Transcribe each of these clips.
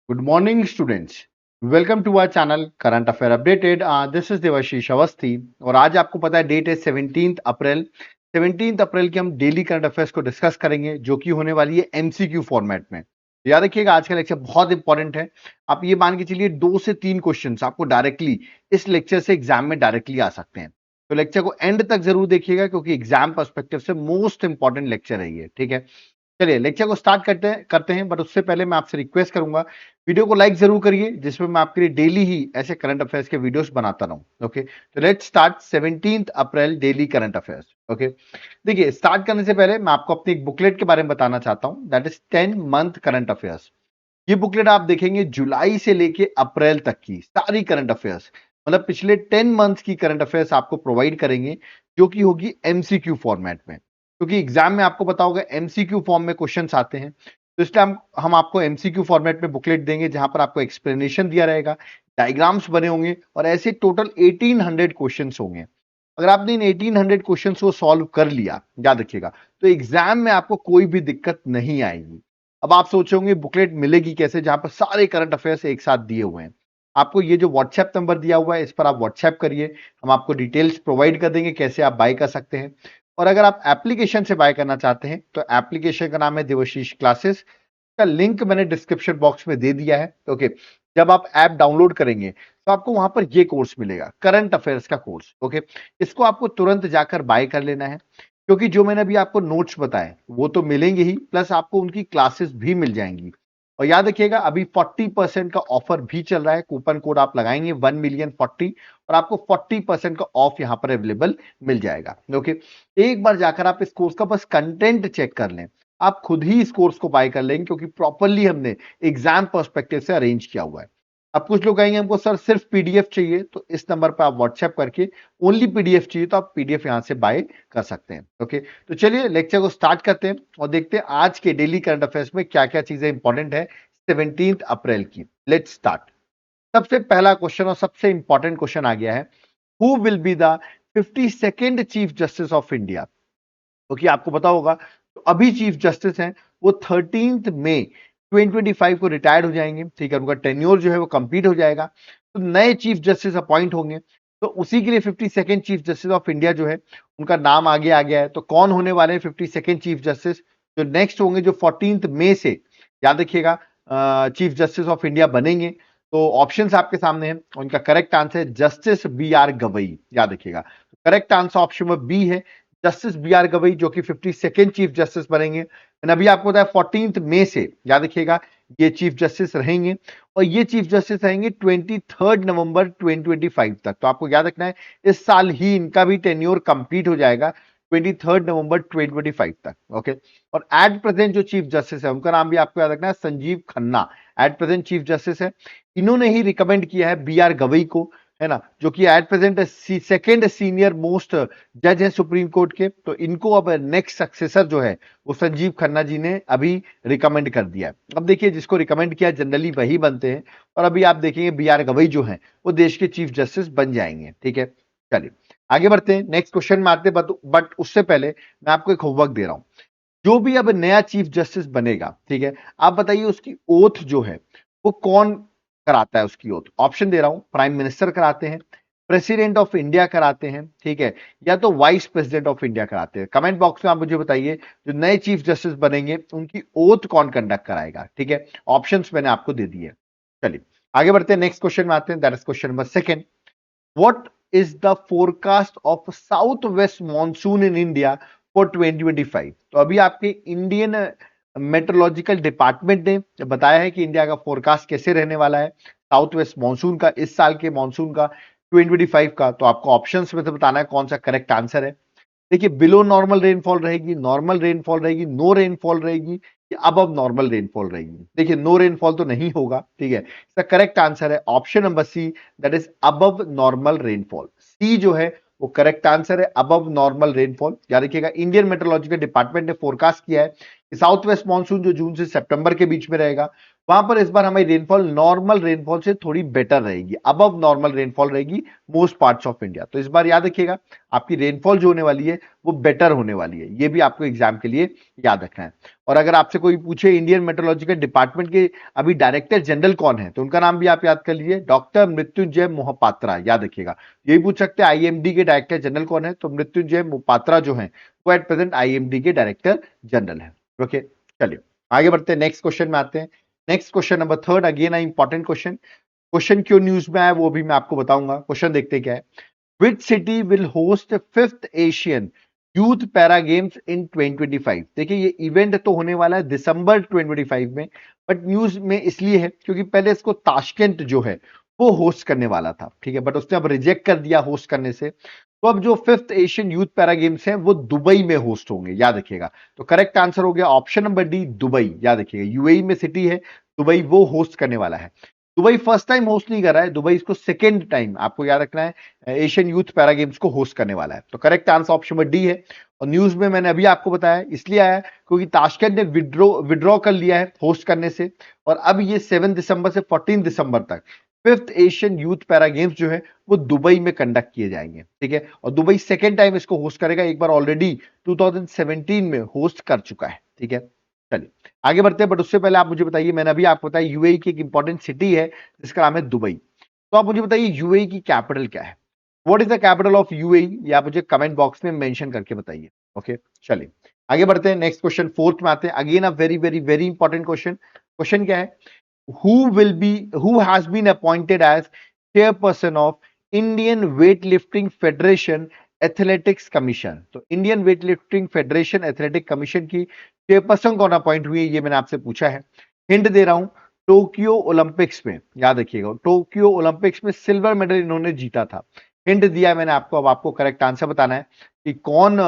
Good morning, students. Welcome to our channel Current Affair Updated. This is Debashish Awasthi और आज आपको पता है डेट है 17 अप्रैल। 17 अप्रैल की हम डेली करंट अफेयर्स को डिस्कस करेंगे जो कि होने वाली है एमसीक्यू फॉर्मेट में। याद रखिएगा आज का लेक्चर बहुत इंपॉर्टेंट है। आप ये मान के चलिए 2 से 3 क्वेश्चंस आपको डायरेक्टली इस लेक्चर से एग्जाम में डायरेक्टली आ सकते हैं। तो लेक्चर को एंड तक जरूर देखिएगा क्योंकि एग्जाम पर्सपेक्टिव से मोस्ट इंपॉर्टेंट लेक्चर है ये। ठीक है, चलिए लेक्चर को स्टार्ट करते हैं बट उससे पहले मैं आपसे रिक्वेस्ट करूंगा वीडियो को लाइक जरूर करिए जिसमें मैं आपके लिए डेली ही ऐसे करंट अफेयर्स के वीडियोस बनाता रहूं। ओके, तो let's start 17 April daily current affairs. Okay, देखिए स्टार्ट करने से पहले मैं आपको अपनी एक बुकलेट के बारे में बताना चाहता हूं, that is 10 month current affairs. ये बुकलेट आप देखेंगे जुलाई से लेके अप्रैल तक की सारी करंट अफेयर्स, मतलब पिछले 10 मंथ्स की करंट अफेयर्स आपको प्रोवाइड करेंगे जो कि होगी एमसीक्यू फॉर्मेट में, क्योंकि एग्जाम में आपको पता होगा एमसीक्यू फॉर्म में क्वेश्चंस आते हैं। तो इसलिए हम आपको एमसीक्यू फॉर्मेट में बुकलेट देंगे जहां पर आपको एक्सप्लेनेशन दिया रहेगा, डायग्राम्स बने होंगे और ऐसे टोटल 1800 क्वेश्चंस होंगे। अगर आपने इन 1800 क्वेश्चंस को सॉल्व कर लिया, याद रखिएगा, तो एग्जाम में आपको कोई भी दिक्कत नहीं आएगी। अब आप सोचोगे बुकलेट मिलेगी कैसे जहां पर सारे करंट अफेयर्स एक साथ दिए हुए हैं। आपको ये जो व्हाट्सएप नंबर दिया हुआ है इस पर आप व्हाट्सएप करिए, हम आपको डिटेल्स प्रोवाइड कर देंगे कैसे आप बाय कर सकते हैं। और अगर आप एप्लीकेशन से बाय करना चाहते हैं तो एप्लीकेशन का नाम है देवाशीष क्लासेस, का लिंक मैंने डिस्क्रिप्शन बॉक्स में दे दिया है। ओके, जब आप ऐप डाउनलोड करेंगे तो आपको वहां पर ये कोर्स मिलेगा, करंट अफेयर्स का कोर्स। ओके, इसको आपको तुरंत जाकर बाय कर लेना है क्योंकि जो मैंने अभी आपको नोट्स बताए वो तो मिलेंगे ही, प्लस आपको उनकी क्लासेस भी मिल जाएंगी। और याद रखिएगा अभी 40% का ऑफर भी चल रहा है, कूपन कोड आप लगाएंगे 1,000,040 और आपको 40% का ऑफ यहां पर अवेलेबल मिल जाएगा। ओके, एक बार जाकर आप इस कोर्स का बस कंटेंट चेक कर लें, आप खुद ही इस कोर्स को बाय कर लेंगे क्योंकि प्रॉपरली हमने एग्जाम पर्सपेक्टिव से अरेंज किया हुआ है। अब कुछ लोग कहेंगे हमको सर सिर्फ पीडीएफ चाहिए, तो इस नंबर पर आप व्हाट्सएप करके ओनली पीडीएफ चाहिए तो आप पीडीएफ यहां से बाय कर सकते हैं। ओके, तो चलिए लेक्चर को स्टार्ट करते हैं और देखते हैं आज के डेली करंट अफेयर्स में क्या क्या चीजें इंपॉर्टेंट है 17 अप्रैल की। Let's start. सबसे पहला क्वेश्चन और सबसे इंपॉर्टेंट क्वेश्चन आ गया है, who will be the 52nd chief justice of India. क्योंकि आपको पता होगा तो अभी चीफ जस्टिस हैं वो 13 मई 2025 को रिटायर्ड हो जाएंगे। ठीक है, उनका टेन्योर जो है वो कंप्लीट हो जाएगा, तो नए चीफ जस्टिस अपॉइंट होंगे। तो उसी के लिए 52nd chief justice of India जो है उनका नाम आगे आ गया है। तो कौन होने वाले हैं 52nd चीफ जस्टिस जो नेक्स्ट होंगे, जो 14 मई से, याद रखिएगा, चीफ जस्टिस ऑफ इंडिया बनेंगे। तो ऑप्शंस आपके सामने हैं, उनका करेक्ट आंसर है जस्टिस बी आर गवई। याद रखिएगा, करेक्ट आंसर ऑप्शन में बी है, जस्टिस बी आर गवई जो कि 52nd चीफ जस्टिस बनेंगे। अभी आपको बताया 14 मई से, याद रखिएगा, ये चीफ जस्टिस रहेंगे और ये चीफ जस्टिस रहेंगे 23 नवंबर 2025 तक। तो आपको याद रखना है इस साल ही इनका भी टेन्योर कंप्लीट हो जाएगा 23 नवंबर 2025 तक। ओके, और एट प्रेजेंट जो चीफ जस्टिस है उनका नाम भी आपको याद रखना है Sanjeev Khanna, at present chief justice है। इन्होंने ही रिकमेंड किया है बी आर गवई को, है ना, जो कि at present second senior most जज है सुप्रीम कोर्ट के। तो इनको अब नेक्स्ट सक्सेसर जो है वो संजीव खन्ना जी ने अभी रिकमेंड कर दिया है। अब देखिए जिसको रिकमेंड किया जनरली वही बनते हैं और अभी आप देखेंगे बी आर गवई जो है वो देश के चीफ जस्टिस बन जाएंगे। ठीक है, चलिए आगे बढ़ते हैं, नेक्स्ट क्वेश्चन में आते हैं। बट उससे पहले मैं आपको एक होमवर्क दे रहा हूं। जो भी अब नया चीफ जस्टिस बनेगा, ठीक है, आप बताइए उसकी ओथ जो है वो कौन कराता है। उसकी ओथ ऑप्शन दे रहा हूं, प्राइम मिनिस्टर कराते हैं, प्रेसिडेंट ऑफ इंडिया कराते हैं, ठीक है, या तो वाइस प्रेसिडेंट ऑफ इंडिया कराते हैं। कमेंट बॉक्स में आप मुझे बताइए जो नए चीफ जस्टिस बनेंगे उनकी ओथ कौन कंडक्ट कराएगा। ठीक है, ऑप्शंस मैंने आपको दे दिए। चलिए आगे बढ़ते हैं, नेक्स्ट क्वेश्चन में आते हैं, that is question number second. What is the forecast of southwest monsoon in India for 2025? तो अभी आपके इंडियन मेट्रोलॉजिकल डिपार्टमेंट ने बताया है कि इंडिया का फोरकास्ट कैसे रहने वाला है साउथ वेस्ट मानसून का, इस साल के मानसून का 2025 का। तो आपको ऑप्शंस में से बताना है कौन सा करेक्ट आंसर है। देखिए बिलो नॉर्मल रेनफॉल रहेगी, नॉर्मल रेनफॉल रहेगी, नो रेनफॉल रहेगी या अबव नॉर्मल रेनफॉल रहेगी। देखिए नो रेनफॉल तो नहीं होगा, ठीक है, इसका करेक्ट आंसर है option number C, that is above normal rainfall. C जो है वो करेक्ट आंसर है, अबव नॉर्मल रेनफॉल। याद रखिएगा इंडियन मेट्रोलॉजिकल डिपार्टमेंट ने फोरकास्ट किया है साउथ वेस्ट मानसून जो जून से सितंबर के बीच में रहेगा, वहां पर इस बार हमारी रेनफॉल नॉर्मल रेनफॉल से थोड़ी बेटर रहेगी, अबव नॉर्मल रेनफॉल रहेगी मोस्ट पार्ट्स ऑफ इंडिया। तो इस बार याद रखिएगा आपकी रेनफॉल जो होने वाली है वो बेटर होने वाली है, ये भी आपको एग्जाम के लिए याद रखना है। और अगर आपसे कोई पूछे इंडियन मेट्रोलॉजिकल डिपार्टमेंट के अभी डायरेक्टर जनरल कौन है, तो उनका नाम भी आप याद कर लीजिए, डॉक्टर मृत्युंजय मोहपात्रा, याद रखिएगा। यही पूछ सकते हैं आईएमडी के डायरेक्टर जनरल कौन है, तो मृत्युंजय मोहपात्रा जो है वो एट प्रेजेंट आईएमडी के डायरेक्टर जनरल है। ओके, चलिए आगे बढ़ते हैं, नेक्स्ट क्वेश्चन में आते हैं। Next question number third, again important question. Question क्यों न्यूज में आया वो भी मैं आपको बताऊंगा। क्वेश्चन देखते क्या है, which city will host 5th Asian youth para games in 2025। देखिए ये इवेंट तो होने वाला है दिसंबर 2025 में, बट न्यूज में इसलिए है क्योंकि पहले इसको ताशकेंट जो है वो होस्ट करने वाला था, ठीक है, बट उसने अब रिजेक्ट कर दिया होस्ट करने से। तो अब जो 5th Asian youth para games हैं वो दुबई में होस्ट होंगे, याद रखिएगा। तो करेक्ट आंसर हो गया ऑप्शन नंबर डी, दुबई। याद रखिएगा यूएई में सिटी है दुबई, वो होस्ट करने वाला है। दुबई फर्स्ट टाइम होस्ट नहीं कर रहा है, दुबई इसको सेकेंड टाइम आपको याद रखना है एशियन यूथ पैरा गेम्स को होस्ट करने वाला है। तो correct answer option number D है। और न्यूज में मैंने अभी आपको बताया इसलिए आया क्योंकि ताशकंद ने विड्रॉ कर लिया है होस्ट करने से, और अब ये 7 दिसंबर से 14 दिसंबर तक 5th Asian youth para games जो है वो दुबई में कंडक्ट किए जाएंगे, ठीक है। और दुबई सेकेंड टाइम इसको होस्ट करेगा, एक बार ऑलरेडी 2017 में होस्ट कर चुका है, ठीक है। चलिए आगे बढ़ते हैं, बट उससे पहले आप मुझे बताइए, मैंने अभी आपको बताया यूएई की एक इंपॉर्टेंट सिटी है जिसका नाम है दुबई। तो आप मुझे बताइए यूएई की कैपिटल क्या है, what is the capital of UAE, या आप मुझे कमेंट बॉक्स में मेंशन करके बताइए। ओके, चलिए आगे बढ़ते हैं, नेक्स्ट क्वेश्चन फोर्थ में आते हैं। Again a very very very important question. Question क्या है, who has been appointed as chairperson of Indian Weightlifting Federation athletics commission. तो Indian weightlifting federation athletic commission की चेयरपर्सन कौन अपॉइंट हुई है, ये मैंने आपसे पूछा है। हिंट दे रहा हूं, टोक्यो ओलंपिक्स में, याद रखिएगा टोक्यो ओलंपिक्स में सिल्वर मेडल इन्होंने जीता था। हिंट दिया मैंने आपको, अब आपको करेक्ट आंसर बताना है कि कौन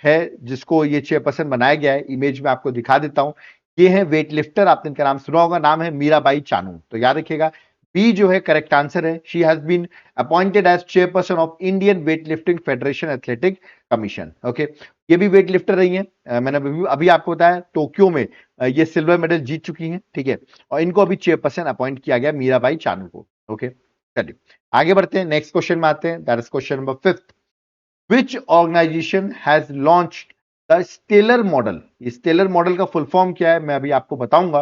है जिसको ये चेयरपर्सन बनाया गया है। इमेज में आपको दिखा देता हूं, ये है वेट लिफ्टर, आपने इनका नाम सुना होगा, नाम है मीराबाई चानू। तो याद रखिएगा बी जो है करेक्ट आंसर है। She has been appointed as chairperson of Indian weight lifting federation athletic commission. Okay, ये भी वेट लिफ्टर रही हैं, मैंने अभी आपको बताया टोक्यो में ये सिल्वर मेडल जीत चुकी हैं, ठीक है। और इनको अभी चेयरपर्सन अपॉइंट किया गया मीराबाई चानू को। ओके, चलिए आगे बढ़ते हैं, नेक्स्ट क्वेश्चन में आते हैं, that is question number fifth. Which organization has launched the stellar model. Stellar model का फुल फॉर्म क्या है मैं अभी आपको बताऊंगा।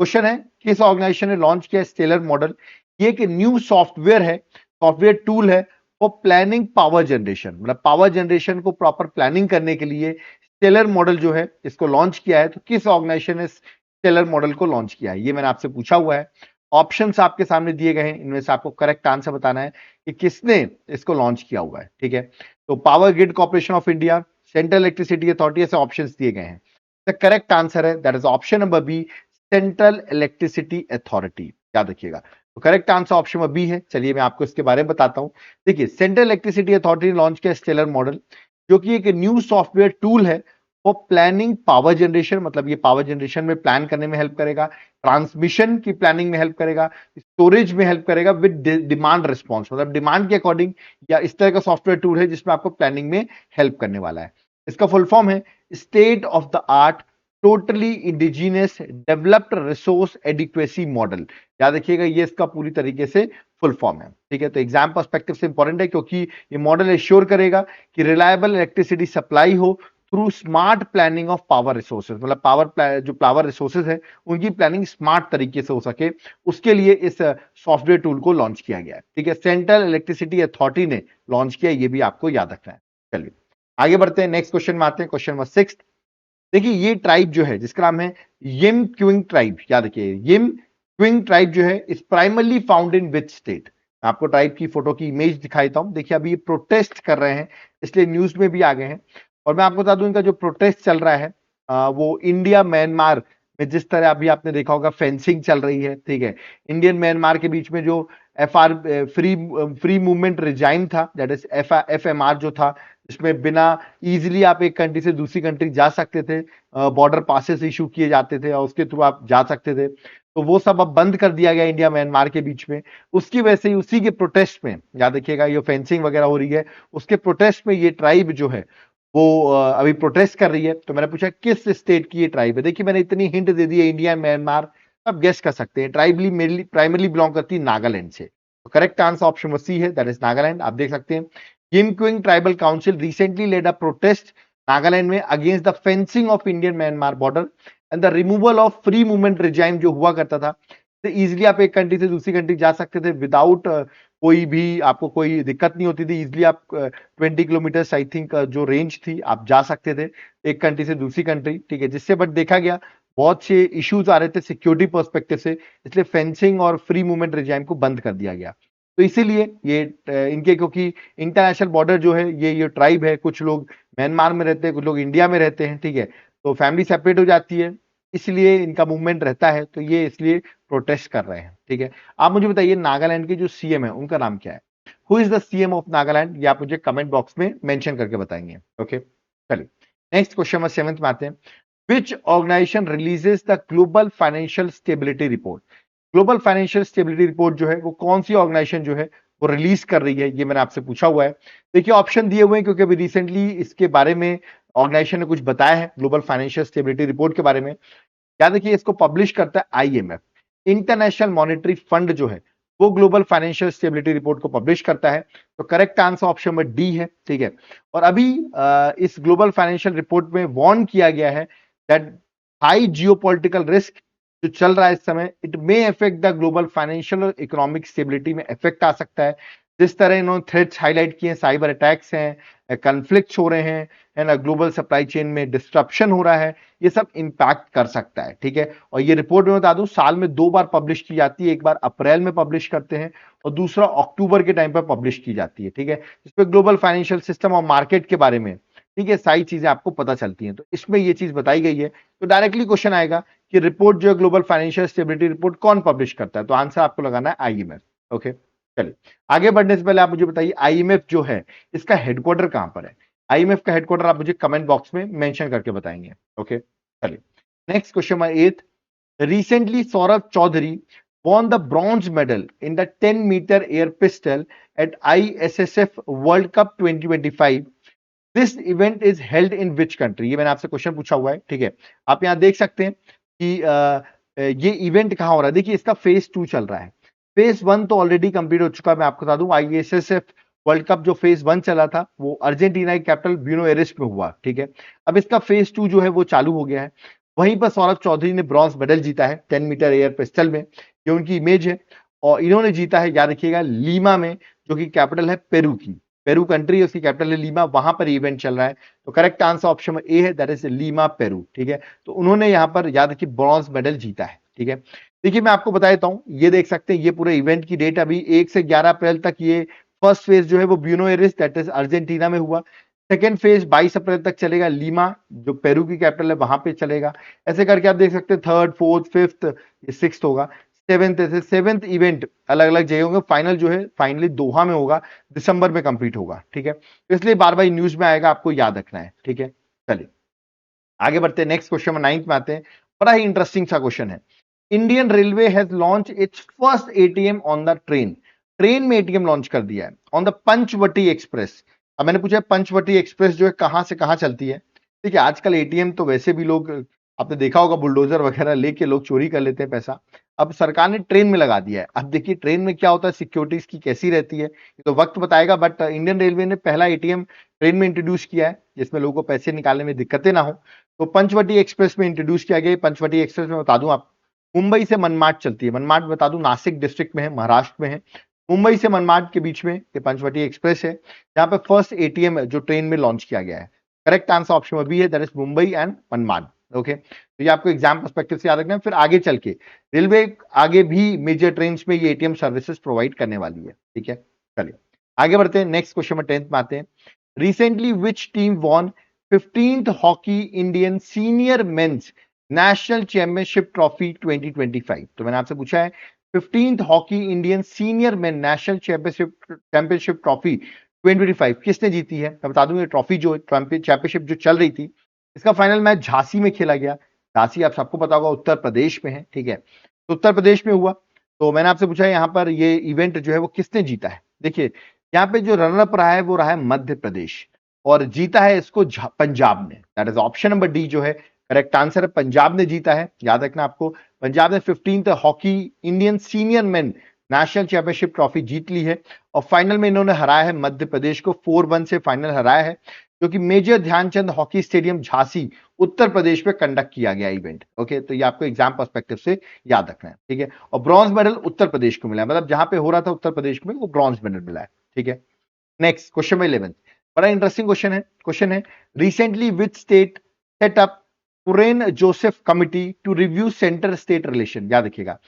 क्वेश्चन है किस ऑर्गेनाइजेशन ने लॉन्च किया स्टेलर मॉडल। ये एक न्यू सॉफ्टवेयर है, सॉफ्टवेयर टूल है फॉर प्लानिंग पावर जनरेशन, मतलब पावर जनरेशन को प्रॉपर प्लानिंग करने के लिए स्टेलर मॉडल जो है इसको लॉन्च किया है। तो किस ऑर्गेनाइजेशन ने स्टेलर मॉडल को लॉन्च किया है, ये मैंने आपसे पूछा हुआ है। ऑप्शंस आपके सामने दिए गए हैं, इनमें से आपको करेक्ट आंसर बताना है कि किसने इसको लॉन्च किया हुआ है, ठीक है। तो power grid corporation of India, central electricity authority, ऐसे ऑप्शंस दिए गए हैं। द करेक्ट आंसर है that is option number B, central electricity authority, याद रखिएगा। तो correct answer option number B है। चलिए मैं आपको इसके बारे में बताता हूं। देखिए सेंट्रल इलेक्ट्रिसिटी अथॉरिटी ने लॉन्च किया स्टेलर मॉडल, जो कि एक न्यू सॉफ्टवेयर टूल है फॉर प्लानिंग पावर जनरेशन, मतलब ये पावर जनरेशन में प्लान करने में हेल्प करेगा, ट्रांसमिशन की प्लानिंग में हेल्प करेगा, स्टोरेज में हेल्प करेगा विद डिमांड रिस्पॉन्स, मतलब डिमांड के अकॉर्डिंग, या इस तरह का सॉफ्टवेयर टूल है जिसमें आपको प्लानिंग में हेल्प करने वाला है। इसका फुल फॉर्म है state of the art totally indigenous developed resource adequacy model. याद रखिएगा ये इसका पूरी तरीके से फुल फॉर्म है, ठीक है। तो एग्जाम पर्सपेक्टिव से इंपॉर्टेंट है क्योंकि ये मॉडल एश्योर करेगा कि रिलायबल इलेक्ट्रिसिटी सप्लाई हो through smart planning of power resources, मतलब जो पावर रिसोर्सेज है उनकी प्लानिंग स्मार्ट तरीके से हो सके, उसके लिए इस सॉफ्टवेयर टूल को लॉन्च किया गया है, ठीक है। सेंट्रल इलेक्ट्रिसिटी अथॉरिटी ने लॉन्च किया, ये भी आपको याद रखना है। चलिए आगे बढ़ते हैं, नेक्स्ट क्वेश्चन में आते हैं, क्वेश्चन नंबर 6। देखिए ये ट्राइब जो है जिसका नाम है यिम क्विंग ट्राइब, याद रखिए यिम क्विंग ट्राइब जो है is primarily found in which state. आपको ट्राइब की फोटो की इमेज दिखाता हूं, देखिए अभी ये प्रोटेस्ट कर रहे हैं इसलिए न्यूज में भी आ गए हैं। और मैं आपको बता दूं इनका जो प्रोटेस्ट चल रहा है वो इंडिया म्यांमार में, जिस तरह अभी आपने देखा होगा फेंसिंग चल रही है, ठीक है। इंडियन म्यांमार के बीच में जो फ्री मूवमेंट रिजाइम था, दैट इज FMR जो था, इसमें बिना इजीली आप एक कंट्री से दूसरी कंट्री जा सकते थे, बॉर्डर पासेस इशू किए जाते थे और उसके थ्रू आप जा सकते थे, तो वो सब अब बंद कर दिया गया इंडिया म्यांमार के बीच में। उसकी वजह से उसी के प्रोटेस्ट में, याद रखिएगा ये फेंसिंग वगैरह हो रही है, उसके प्रोटेस्ट में ये ट्राइब जो है वो अभी प्रोटेस्ट कर रही है। तो मैंने पूछा किस स्टेट की ये ट्राइब है। देखिए मैंने इतनी हिंट दे दी है, इंडिया, म्यांमार, आप गेस कर सकते हैं। ट्राइबली मेनली प्राइमरली बिलोंग करती है नागालैंड से। तो करेक्ट आंसर ऑप्शन सी है, दैट इज नागालैंड। आप देख सकते हैं किमक्विंग tribal council recently led a protest Nagaland में against the fencing of Indian Myanmar border and the removal of free movement regime जो हुआ करता था। तो इजिली आप एक कंट्री से दूसरी कंट्री जा सकते थे विदाउट कोई भी आपको कोई दिक्कत नहीं होती थी। इजिली आप 20 किलोमीटर आई थिंक जो रेंज थी आप जा सकते थे एक कंट्री से दूसरी कंट्री, ठीक है। जिससे बट देखा गया बहुत से इश्यूज आ रहे थे सिक्योरिटी पर्सपेक्टिव से, इसलिए फेंसिंग और फ्री मूवमेंट रिजाइम को बंद कर दिया गया। तो इसीलिए ये इनके क्योंकि इंटरनेशनल बॉर्डर जो है ये ट्राइब है, कुछ लोग म्यांमार में रहते हैं, कुछ लोग इंडिया में रहते हैं, ठीक है। तो फैमिली सेपरेट हो जाती है, इसलिए इनका मूवमेंट रहता है। तो ये इसलिए प्रोटेस्ट कर रहे हैं, ठीक है। आप मुझे बताइए नागालैंड के जो सीएम है उनका नाम क्या है? Who is the CM of Nagaland? ये आप मुझे कमेंट बॉक्स में मेंशन करके बताएंगे। ओके, चलिए नेक्स्ट क्वेश्चन नंबर 7 में आते हैं। Which organisation releases the global financial stability report? Global financial stability report जो है वो कौन सी ऑर्गेनाइजेशन जो है वो रिलीज कर रही है, ये मैंने आपसे पूछा हुआ है। देखिए ऑप्शन दिए हुए हैं क्योंकि अभी रिसेंटली इसके बारे में ऑर्गेनाइजेशन ने कुछ बताया है ग्लोबल फाइनेंशियल स्टेबिलिटी रिपोर्ट के बारे में। याद रखिए इसको पब्लिश करता है आईएमएफ, इंटरनेशनल मॉनेटरी फंड जो है वो ग्लोबल फाइनेंशियल स्टेबिलिटी रिपोर्ट को पब्लिश करता है। तो correct answer option number D है, ठीक है। और अभी इस ग्लोबल फाइनेंशियल रिपोर्ट में वार्न किया गया है दैट हाई जियोपॉलिटिकल रिस्क जो चल रहा है इस समय, it may affect the global financial और इकोनॉमिक स्टेबिलिटी में इफेक्ट आ सकता है। जिस तरह इन्होंने थ्रेट्स हाईलाइट किए हैं, साइबर अटैक्स हैं, कॉन्फ्लिक्ट्स हो रहे हैं, है ना, ग्लोबल सप्लाई चेन में डिस्ट्रप्शन हो रहा है, ये सब इंपैक्ट कर सकता है, ठीक है। और ये रिपोर्ट में बता दूं साल में 2 बार पब्लिश की जाती है, एक बार अप्रैल में पब्लिश करते हैं और दूसरा अक्टूबर के टाइम पर पब्लिश की जाती है, ठीक है। इसमें ग्लोबल फाइनेंशियल सिस्टम और मार्केट के बारे में, ठीक है, सारी चीजें आपको पता चलती हैं। तो इसमें ये चीज बताई गई है। तो डायरेक्टली क्वेश्चन आएगा कि रिपोर्ट जो है ग्लोबल फाइनेंशियल स्टेबिलिटी रिपोर्ट कौन पब्लिश करता है? तो आंसर आपको लगाना है आईएमएफ। ओके, चलिए आगे बढ़ने से पहले आप मुझे बताइए आईएमएफ जो है इसका हेडक्वार्टर कहां पर है? आईएमएफ का हेडक्वार्टर आप मुझे कमेंट बॉक्स में मेंशन करके बताएंगे। ओके, चलिए next question number 8। Recently Saurabh Chaudhary won the bronze medal in the 10-meter air pistol at ISSF World Cup 2025. This event is held in which country? ये मैंने आपसे क्वेश्चन पूछा हुआ है, ठीक है। आप यहां देख सकते हैं कि ये इवेंट कहां हो रहा है। देखिए इसका फेज 2 चल रहा है। फेज 1 तो ऑलरेडी कंप्लीट हो चुका है। मैं आपको बता दूं आईएसएसएफ वर्ल्ड कप जो फेज 1 चला था वो अर्जेंटीना की कैपिटल ब्यूनो एरिस में हुआ, ठीक है। अब इसका फेज 2 जो है वो चालू हो गया है। वहीं पर सौरभ चौधरी ने ब्रॉन्ज मेडल जीता है 10 मीटर एयर पिस्टल में। ये उनकी इमेज है और इन्होंने जीता है, याद रखिएगा, लीमा में, जो कि कैपिटल है पेरू की। पेरू कंट्री, उसकी कैपिटल है लीमा, वहां पर इवेंट चल रहा है। तो करेक्ट आंसर ऑप्शन में ए है, दैट इज लीमा पेरू, ठीक है। तो उन्होंने यहां पर याद रखिए ब्रॉन्ज मेडल जीता है, ठीक है। देखिए मैं आपको बता देता हूं, ये देख सकते हैं ये पूरे इवेंट की डेट अभी 1 से 11 अप्रैल तक ये फर्स्ट फेज जो है वो Buenos that is Argentina में हुआ। सेकेंड फेज 22 अप्रैल तक चलेगा, लीमा जो पेरू की कैपिटल है वहां पे चलेगा। ऐसे करके आप देख सकते हैं 3rd, 4th, 5th, 6th होगा। सेवेंथ इवेंट अलग अलग जगह होंगे। फाइनल जो है फाइनली दोहा में होगा, दिसंबर में कंप्लीट होगा, ठीक है। तो इसलिए बार बार न्यूज में आएगा, आपको याद रखना है, ठीक है। चलिए आगे बढ़ते हैं, नेक्स्ट क्वेश्चन में 9th में आते हैं। बड़ा ही इंटरेस्टिंग सा क्वेश्चन है। Indian railway has launch its first ATM on the train. Train में एटीएम लॉन्च कर दिया है ऑन द पंचवटी एक्सप्रेस। अब मैंने पूछा पंचवटी एक्सप्रेस जो है कहां से कहां चलती है? ठीक है, आजकल एटीएम तो वैसे भी लोग, आपने देखा होगा, बुलडोजर वगैरह लेके लोग चोरी कर लेते हैं पैसा। अब सरकार ने ट्रेन में लगा दिया है। अब देखिए ट्रेन में क्या होता है, सिक्योरिटी इसकी कैसी रहती है, ये तो वक्त बताएगा। बट इंडियन रेलवे ने पहला एटीएम ट्रेन में इंट्रोड्यूस किया है जिसमें लोगों को पैसे निकालने में दिक्कतें ना हो। तो पंचवटी एक्सप्रेस में इंट्रोड्यूस किया गया। पंचवटी एक्सप्रेस में बता दूं आप, मुंबई से मनमाड चलती है। मनमाड बता दूं नासिक डिस्ट्रिक्ट में है, महाराष्ट्र में है। मुंबई से मनमाड के बीच में ये पंचवटी एक्सप्रेस है, जहां पे फर्स्ट एटीएम है जो ट्रेन में लॉन्च किया गया है। करेक्ट आंसर ऑप्शन में बी है, that is Mumbai and Manmad. Okay, तो ये आपको एग्जाम पर्सपेक्टिव से याद रखना है। फिर आगे चल के रेलवे आगे भी मेजर ट्रेन में ये एटीएम सर्विसेज प्रोवाइड करने वाली है, ठीक है। चलिए आगे बढ़ते हैं, नेक्स्ट क्वेश्चन में 10th में आते हैं। Recently which team von 15th hockey Indian senior mains national championship trophy 2025? तो मैंने आपसे पूछा है 15th hockey Indian senior men national championship trophy 2025 किसने जीती है? मैं बता दूं ये ट्रॉफी जो चैंपियनशिप जो चल रही थी, इसका फाइनल मैच झांसी में खेला गया। झांसी आप सबको पता होगा उत्तर प्रदेश में है, ठीक है। तो उत्तर प्रदेश में हुआ। तो मैंने आपसे पूछा है यहाँ पर ये इवेंट जो है वो किसने जीता है? देखिए यहाँ पे जो रनर अप रहा है वो रहा है मध्य प्रदेश। और जीता है इसको पंजाब ने। That is option number D जो है करेक्ट आंसर है, पंजाब ने जीता है। याद रखना आपको, पंजाब ने 15th hockey Indian senior men national championship trophy जीत ली है और फाइनल में इन्होंने हराया है मध्य प्रदेश को, 4-1 से फाइनल हराया है, जो कि major Dhyanchand hockey stadium Jhansi Uttar Pradesh में कंडक्ट किया गया इवेंट। ओके, तो ये आपको एग्जाम पर्सपेक्टिव से याद रखना है, ठीक है। और ब्रॉन्ज मेडल उत्तर प्रदेश को मिला है, मतलब जहां पे हो रहा था उत्तर प्रदेश में वो ब्रॉन्ज मेडल मिला है, ठीक है। नेक्स्ट क्वेश्चन नंबर 11, बड़ा इंटरेस्टिंग क्वेश्चन है recently which state set up Kurian Joseph committee to review centre state relation. याद रखिएगा,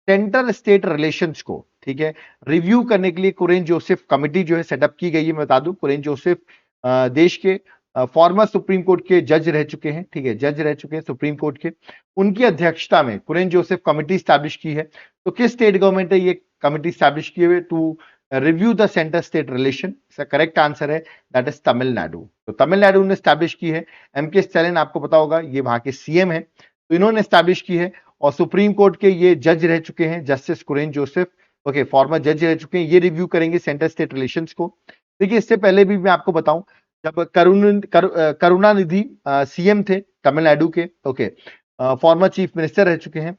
सेंटर स्टेट रिलेशंस को, ठीक है, रिव्यू करने के लिए कुरेन जोसेफ कमिटी जो है सेटअप की गई है। मैं बता दूं, कुरेन जोसेफ देश के फॉर्मर सुप्रीम कोर्ट के जज रह चुके हैं, ठीक है, जज रह चुके हैं सुप्रीम कोर्ट के। उनकी अध्यक्षता में कुरेन जोसेफ कमिटी स्टैब्लिश की है। तो किस स्टेट गवर्नमेंट है ये कमिटी स्टैब्लिश किए हुए to review the centre state relation? इसका करेक्ट आंसर है दैट इज तमिलनाडु। तो तमिलनाडु ने स्टैब्लिश की है। एमके स्टालिन आपको पता होगा ये वहां के सीएम है, तो इन्होंने स्टैब्लिश की है और सुप्रीम कोर्ट के ये जज रह चुके हैं, जस्टिस कुरेन जोसेफ, ओके, फॉर्मर जज रह चुके हैं। ये रिव्यू करेंगे सेंटर स्टेट रिलेशंस को। देखिए, इससे पहले भी मैं आपको बताऊं, जब करुणानिधि सीएम थे तमिलनाडु के, ओके, फॉर्मर चीफ मिनिस्टर रह चुके हैं,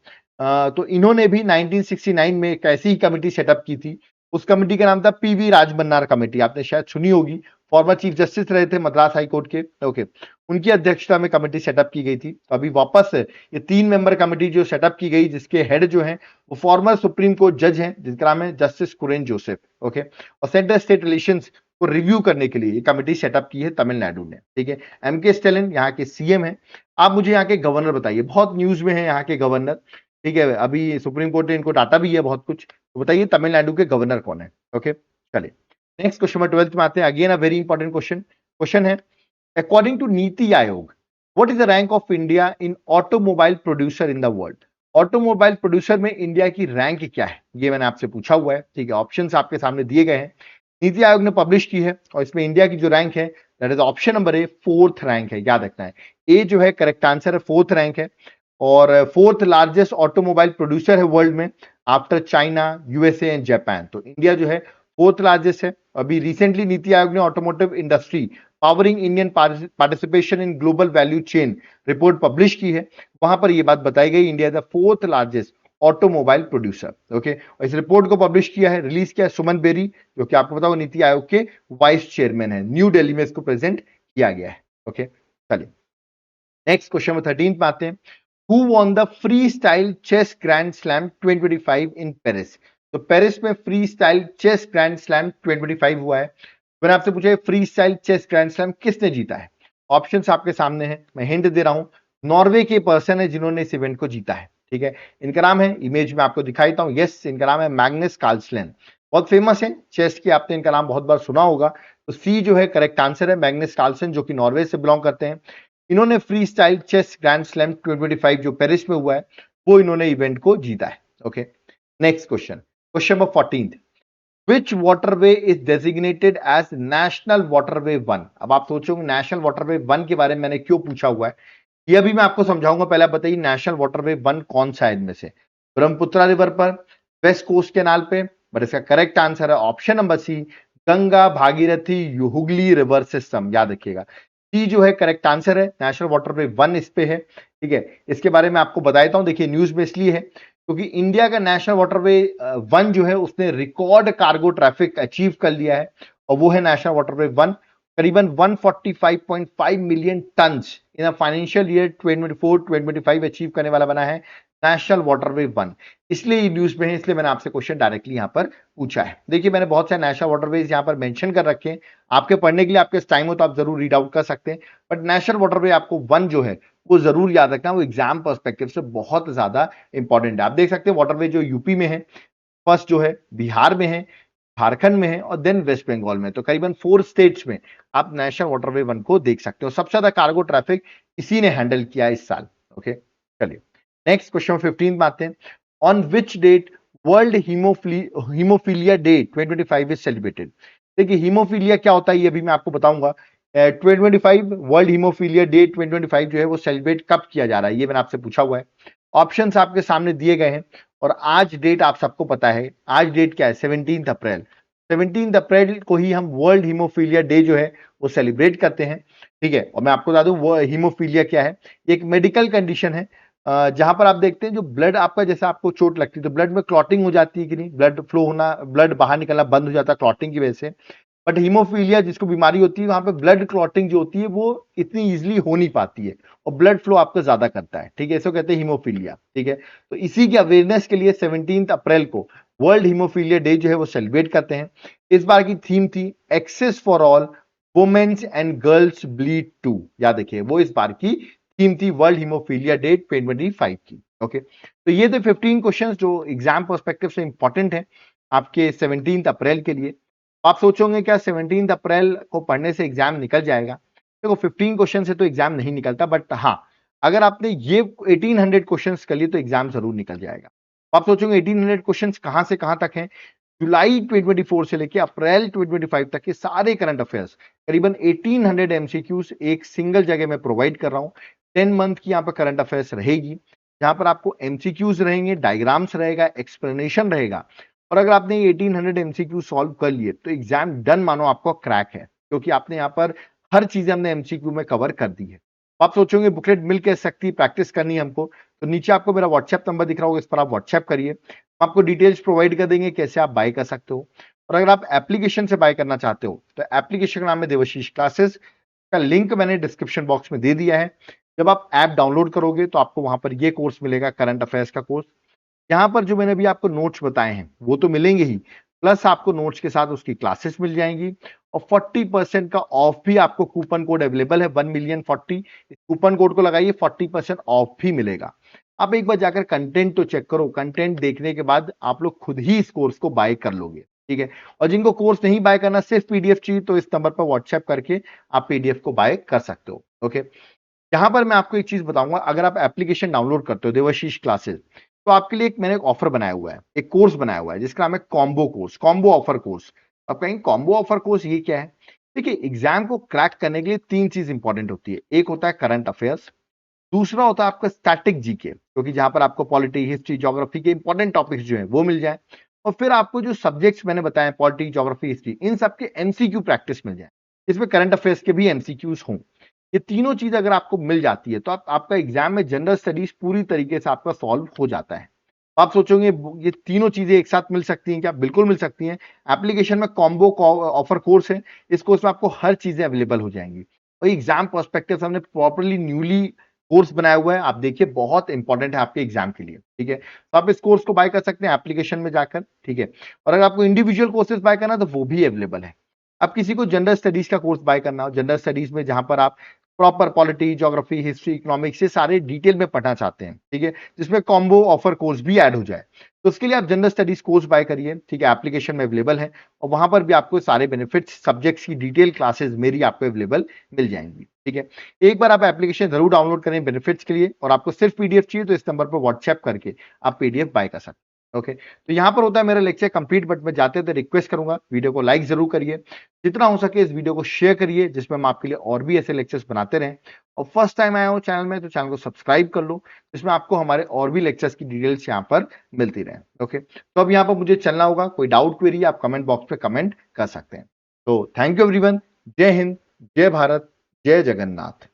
तो इन्होंने भी 1969 में एक ऐसी ही कमिटी सेटअप की थी। उस कमिटी का नाम था पीवी राजमन्नार कमेटी, आपने शायद सुनी होगी। फॉर्मर चीफ जस्टिस रहे थे मद्रास हाई कोर्ट के, ओके, उनकी अध्यक्षता में कमेटी सेटअप की गई थी। तो अभी वापस ये 3 मेंबर कमेटी जो सेटअप की गई, जिसके हेड जो हैं वो फॉर्मर सुप्रीम कोर्ट जज हैं, जिनका नाम है जस्टिस कुरेन जोसेफ, ओके। और सेंटर स्टेट रिलेशंस को रिव्यू करने के लिए ये कमेटी सेटअप की है तमिलनाडु ने, ठीक है। एमके स्टालिन यहाँ के सीएम है। आप मुझे यहाँ के गवर्नर बताइए, बहुत न्यूज में है यहाँ के गवर्नर, ठीक है, अभी सुप्रीम कोर्ट ने इनको डाटा भी है बहुत कुछ। तो बताइए तमिलनाडु के गवर्नर कौन है? ओके, चलिए नेक्स्ट क्वेश्चन नंबर 12 में आते हैं। Again a very important question है, according to NITI Aayog what is the rank of India in automobile producer in the world? Automobile producer में इंडिया की रैंक क्या है, ये मैंने आपसे पूछा हुआ है, ठीक है। ऑप्शंस आपके सामने दिए गए हैं, नीति आयोग ने पब्लिश की है और इसमें इंडिया की जो रैंक है that is option number A, 4th rank है। याद रखना है, ए जो है करेक्ट आंसर है, 4th रैंक है और 4th लार्जेस्ट ऑटोमोबाइल प्रोड्यूसर है वर्ल्ड में after China, USA and Japan. तो इंडिया जो है 4th लार्जेस्ट है। अभी रिसेंटली नीति आयोग ने automotive industry powering Indian participation in global value chain report publish की है, वहां पर यह बात बताई गई India the 4th largest automobile producer, okay. और इस रिपोर्ट को पब्लिश किया है, रिलीज किया है सुमन बेरी, जो कि आपको पता होगा नीति आयोग के वाइस चेयरमैन है। न्यू दिल्ली में इसको प्रेजेंट किया गया है, ओके। चलिए नेक्स्ट क्वेश्चन नंबर 13 पे आते हैं। Who won the freestyle chess Grand Slam 2025 in Paris? तो पेरिस में free style chess grand slam 2025 हुआ है। मैंने आपसे पूछा है free style chess grand slam किसने जीता है? ऑप्शंस आपके सामने हैं, मैं हिंट दे रहा हूं। नॉर्वे के पर्सन है जिन्होंने इस इवेंट को जीता है, ठीक है। इनका नाम है, इमेज में आपको दिखाई देता हूं, यस, इनका नाम है मैग्नस कार्लसन। बहुत फेमस है चेस की, आपने इनका नाम बहुत बार सुना होगा। तो सी जो है करेक्ट आंसर है, मैग्नस कार्लसन, जो कि नॉर्वे से बिलोंग करते हैं। इन्होंने free style chess grand slam 2025 जो पेरिस में हुआ है वो इन्होंने इवेंट को जीता है, okay. Next question number 14, which waterway is designated as national waterway 1? अब आप सोचोगे नेशनल वाटरवे 1 के बारे में मैंने क्यों पूछा हुआ है, ये अभी मैं आपको समझाऊंगा। पहले आप बताइए नेशनल वाटरवे 1 कौन सा है इनमें से? ब्रह्मपुत्रा रिवर पर, वेस्ट कोस्ट कैनाल पे, बट इसका करेक्ट आंसर है option number C, Ganga Bhagirathi Hooghly river system. याद रखिएगा, सी जो है करेक्ट आंसर है, नेशनल वाटरवे 1 इस पे है, ठीक है। इसके बारे में आपको बता देता हूं, देखिए न्यूज में इसलिए है क्योंकि इंडिया का नेशनल वाटरवे 1 जो है उसने रिकॉर्ड कार्गो ट्रैफिक अचीव कर लिया है और वो है नेशनल वाटरवे 1, करीबन 145.5 million ton in financial year 2024-2025 achieve करने वाला बना है नेशनल वाटरवे 1। इसलिए न्यूज में है, इसलिए मैंने आपसे क्वेश्चन डायरेक्टली यहां पर पूछा है। देखिए मैंने बहुत सारे नेशनल वाटरवेज यहां पर मेंशन कर रखे हैं, आपके पढ़ने के लिए, आपके टाइम हो तो आप जरूर रीड आउट कर सकते हैं, बट नेशनल वाटरवे आपको 1 जो है वो जरूर याद रखना, वो एग्जाम पर्सपेक्टिव से बहुत ज्यादा इंपॉर्टेंट है। आप देख सकते हैं वाटरवे जो यूपी में है, फर्स्ट जो है बिहार में है, झारखंड में है और देन वेस्ट बंगाल में। तो करीबन 4 स्टेट्स में आप नेशनल वाटरवे 1 को देख सकते हो। सबसे ज्यादा कार्गो ट्रैफिक इसी ने हैंडल किया इस साल, ओके। चलिए नेक्स्ट क्वेश्चन 15 में आते हैं। On which date world haemophilia day 2025 is celebrated? देखिए हीमोफीलिया क्या होता है ये अभी मैं आपको बताऊंगा। 2025 वर्ल्ड हीमोफीलिया डे 2025 जो है वो सेलिब्रेट कब किया जा रहा है, ये मैंने आपसे पूछा हुआ है। ऑप्शंस आपके सामने दिए गए हैं और आज डेट आप सबको पता है, आज डेट क्या है, 17 अप्रैल। 17 अप्रैल को ही हम वर्ल्ड हीमोफीलिया डे जो है वो सेलिब्रेट करते हैं, ठीक है। और मैं आपको बता दूं वो हीमोफीलिया क्या है, एक मेडिकल कंडीशन है जहां पर आप देखते हैं जो ब्लड आपका, जैसे आपको चोट लगती है तो ब्लड में क्लॉटिंग हो जाती है कि नहीं, ब्लड फ्लो होना, ब्लड बाहर निकलना बंद हो जाता है क्लॉटिंग की वजह से। बट हीमोफीलिया जिसको बीमारी होती है वहां पे ब्लड क्लॉटिंग जो होती है वो इतनी इजीली हो नहीं पाती है और ब्लड फ्लो आपका ज्यादा करता है, ठीक है, इसको कहते हैं हीमोफीलिया, ठीक है। तो इसी की अवेयरनेस के लिए 17 अप्रैल को वर्ल्ड हीमोफीलिया डे जो है वो सेलिब्रेट करते हैं। इस बार की थीम थी access for all, women's and girls bleed too, याद रखिए वो इस बार की थीम थी वर्ल्ड हीमोफीलिया डे 2025 की। ओके, तो ये थे 15 क्वेश्चंस जो एग्जाम पर्सपेक्टिव से इंपॉर्टेंट है आपके 17 अप्रैल के लिए। आप सोचोगे क्या 17 अप्रैल को पढ़ने से एग्जाम निकल जाएगा? देखो 15 क्वेश्चन से तो एग्जाम नहीं निकलता, बट हाँ अगर आपने ये 1800 क्वेश्चंस कर लिए तो एग्जाम जरूर निकल जाएगा। आप सोचोगे 1800 क्वेश्चंस कहां से कहां तक हैं? जुलाई 2024 से लेके अप्रैल 2025 तक के सारे करंट अफेयर्स, करीबन 1800 एमसीक्यूज एक सिंगल जगह में प्रोवाइड कर रहा हूं। 10 मंथ की यहाँ पर करंट अफेयर्स रहेगी, जहां पर आपको एमसीक्यूज रहेंगे, डायग्राम्स रहेगा, एक्सप्लेनेशन रहेगा। और अगर आपने ये 1800 एमसीक्यू सॉल्व कर लिए तो एग्जाम डन मानो, आपको क्रैक है, क्योंकि आपने यहाँ पर हर चीजें हमने एमसीक्यू में कवर कर दी है। आप सोचोगे बुकलेट मिल के सकती, प्रैक्टिस करनी है हमको, तो नीचे आपको मेरा व्हाट्सएप नंबर दिख रहा होगा, इस पर आप व्हाट्सएप करिए, आपको डिटेल्स प्रोवाइड कर देंगे कैसे आप बाय कर सकते हो। और अगर आप एप्लीकेशन से बाय करना चाहते हो तो एप्लीकेशन का नाम है देवाशीष क्लासेस, का लिंक मैंने डिस्क्रिप्शन बॉक्स में दे दिया है। जब आप ऐप डाउनलोड करोगे तो आपको वहां पर ये कोर्स मिलेगा, करंट अफेयर्स का कोर्स। यहाँ पर जो मैंने अभी आपको नोट्स बताए हैं वो तो मिलेंगे ही, प्लस आपको नोट्स के साथ उसकी क्लासेस मिल जाएंगी। और 40% का ऑफ भी आपको कूपन कोड अवेलेबल है, 1,000,040। इस कूपन कोड को लगाइए, 40% ऑफ भी मिलेगा। आप एक बार जाकर कंटेंट तो चेक करो, कंटेंट देखने के बाद आप लोग खुद ही इस कोर्स को बाय कर लोगे, ठीक है। और जिनको कोर्स नहीं बाय करना, सिर्फ पीडीएफ चाहिए, तो इस नंबर पर व्हाट्सएप करके आप पीडीएफ को बाय कर सकते हो। ओके, यहां पर मैं आपको एक चीज बताऊंगा, अगर आप एप्लीकेशन डाउनलोड करते हो देवाशीष क्लासेस, तो आपके लिए मैंने एक ऑफर बनाया हुआ है, एक कोर्स बनाया हुआ है जिसका नाम है combo course, combo offer course. आप कहेंगे कॉम्बो ऑफर कोर्स ये क्या है? देखिए, एग्जाम को क्रैक करने के लिए तीन चीज इंपॉर्टेंट होती है। एक होता है करंट अफेयर्स, दूसरा होता है आपका स्टैटिक जीके, क्योंकि जहां पर आपको पॉलिटी, हिस्ट्री, ज्योग्राफी के इंपॉर्टेंट टॉपिक्स जो है वो मिल जाए। और फिर आपको जो सब्जेक्ट्स मैंने बताए, पॉलिटी, ज्योग्राफी, हिस्ट्री, इन सबके एमसीक्यू प्रैक्टिस मिल जाए, इसमें करंट अफेयर्स के भी एमसीक्यूज हों। ये तीनों चीज अगर आपको मिल जाती है तो आपका एग्जाम में जनरल स्टडीज पूरी तरीके से आपका सॉल्व हो जाता है। आप सोचोगे ये तीनों चीजें एक साथ मिल सकती हैं क्या? बिल्कुल मिल सकती हैं। एप्लीकेशन में कॉम्बो ऑफर कोर्स है, इस कोर्स में आपको हर चीजें अवेलेबल हो जाएंगी। और एग्जाम पर्सपेक्टिव से हमने प्रॉपरली न्यूली कोर्स बनाया हुआ है, आप देखिए बहुत इंपॉर्टेंट है आपके एग्जाम के लिए, ठीक है। तो आप इस कोर्स को बाय कर सकते हैं एप्लीकेशन में जाकर, ठीक है। और अगर आपको इंडिविजुअल कोर्सेज बाय करना तो वो भी अवेलेबल है। अब किसी को जनरल स्टडीज का कोर्स बाय करना हो, जनरल स्टडीज में जहां पर आप proper polity, geography, history, economics ये सारे डिटेल में पढ़ना चाहते हैं, ठीक है, जिसमें कॉम्बो ऑफर कोर्स भी ऐड हो जाए, तो उसके लिए आप जनरल स्टडीज कोर्स बाय करिए, ठीक है, एप्लीकेशन में अवेलेबल है। और वहां पर भी आपको सारे बेनिफिट्स, सब्जेक्ट्स की डिटेल क्लासेस मेरी आपको अवेलेबल मिल जाएंगी, ठीक है। एक बार आप एप्लीकेशन जरूर डाउनलोड करें बेनिफिट्स के लिए, और आपको सिर्फ पीडीएफ चाहिए तो इस नंबर पर व्हाट्सएप करके आप पीडीएफ बाय कर सकते हैं। ओके, तो यहां पर होता है मेरा लेक्चर कंप्लीट, बट मैं जाते थे रिक्वेस्ट करूंगा वीडियो को लाइक जरूर करिए, जितना हो सके इस वीडियो को शेयर करिए, जिसमें हम आपके लिए और भी ऐसे लेक्चर्स बनाते रहें। और फर्स्ट टाइम आया हो चैनल में तो चैनल को सब्सक्राइब कर लो, जिसमें आपको हमारे और भी लेक्चर्स की डिटेल्स यहाँ पर मिलती रहे। ओके, तो अब यहाँ पर मुझे चलना होगा, कोई डाउट क्वेरी आप कमेंट बॉक्स पे कमेंट कर सकते हैं। तो थैंक यू एवरीवन, जय हिंद, जय भारत, जय जगन्नाथ।